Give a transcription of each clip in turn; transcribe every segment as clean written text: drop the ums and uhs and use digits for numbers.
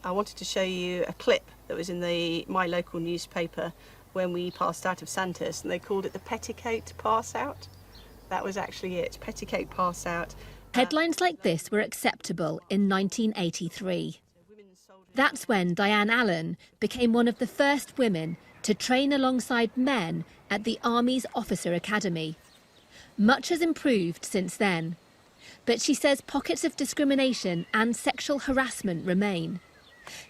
I wanted to show you a clip that was in my local newspaper when we passed out of Santos, and they called it the petticoat pass out. That was actually it, petticoat pass out. Headlines like this were acceptable in 1983. That's when Diane Allen became one of the first women to train alongside men at the Army's Officer Academy. Much has improved since then, but she says pockets of discrimination and sexual harassment remain.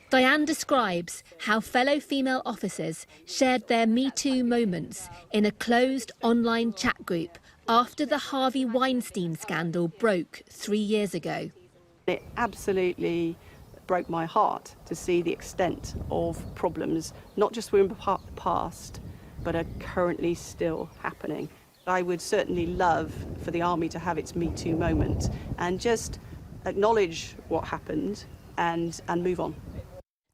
Diane describes how fellow female officers shared their Me Too moments in a closed online chat group after the Harvey Weinstein scandal broke 3 years ago. It absolutely broke my heart to see the extent of problems, not just were in the past, but are currently still happening. I would certainly love for the Army to have its Me Too moment and just acknowledge what happened and move on.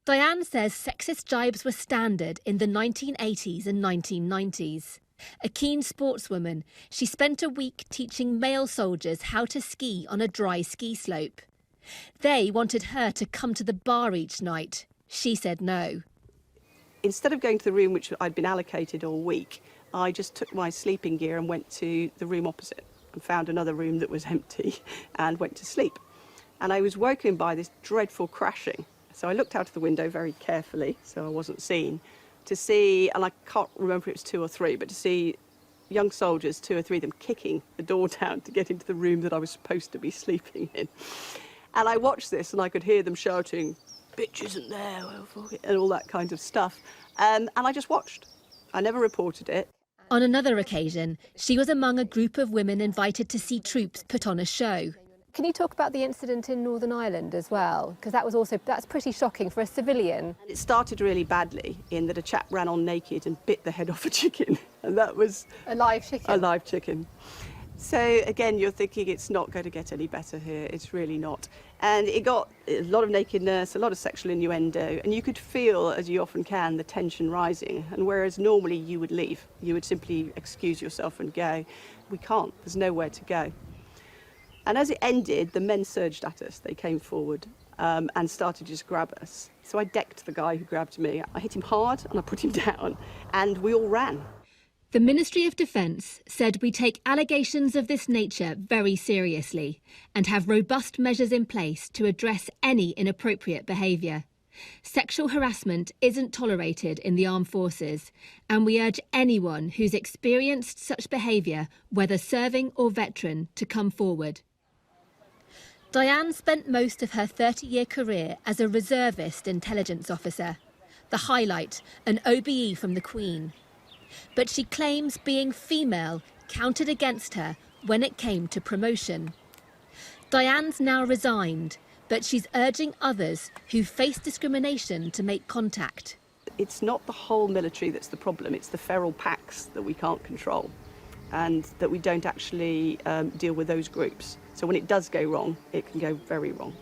Diane says sexist jibes were standard in the 1980s and 1990s. A keen sportswoman, she spent a week teaching male soldiers how to ski on a dry ski slope. They wanted her to come to the bar each night. She said no. Instead of going to the room which I'd been allocated all week, I just took my sleeping gear and went to the room opposite and found another room that was empty and went to sleep. And I was woken by this dreadful crashing. So I looked out of the window very carefully, so I wasn't seen, to see, and I can't remember if it was 2 or 3, but to see young soldiers, 2 or 3 of them, kicking the door down to get into the room that I was supposed to be sleeping in. And I watched this and I could hear them shouting, "Bitch isn't there," and all that kind of stuff. And I just watched. I never reported it. On another occasion, she was among a group of women invited to see troops put on a show. Can you talk about the incident in Northern Ireland as well? Because that's pretty shocking for a civilian. It started really badly in that a chap ran on naked and bit the head off a chicken. And that was... A live chicken? A live chicken. So, again, you're thinking it's not going to get any better here. It's really not. And it got a lot of nakedness, a lot of sexual innuendo, and you could feel, as you often can, the tension rising. And whereas normally you would leave, you would simply excuse yourself and go. We can't. There's nowhere to go. And as it ended, the men surged at us. They came forward and started to just grab us. So I decked the guy who grabbed me. I hit him hard and I put him down, and we all ran. The Ministry of Defence said we take allegations of this nature very seriously and have robust measures in place to address any inappropriate behaviour. Sexual harassment isn't tolerated in the armed forces, and we urge anyone who's experienced such behaviour, whether serving or veteran, to come forward. Diane spent most of her 30-year career as a reservist intelligence officer, the highlight, an OBE from the Queen. But she claims being female counted against her when it came to promotion. Diane's now resigned, but she's urging others who face discrimination to make contact. It's not the whole military that's the problem, it's the feral packs that we can't control and that we don't actually deal with those groups. So when it does go wrong, it can go very wrong.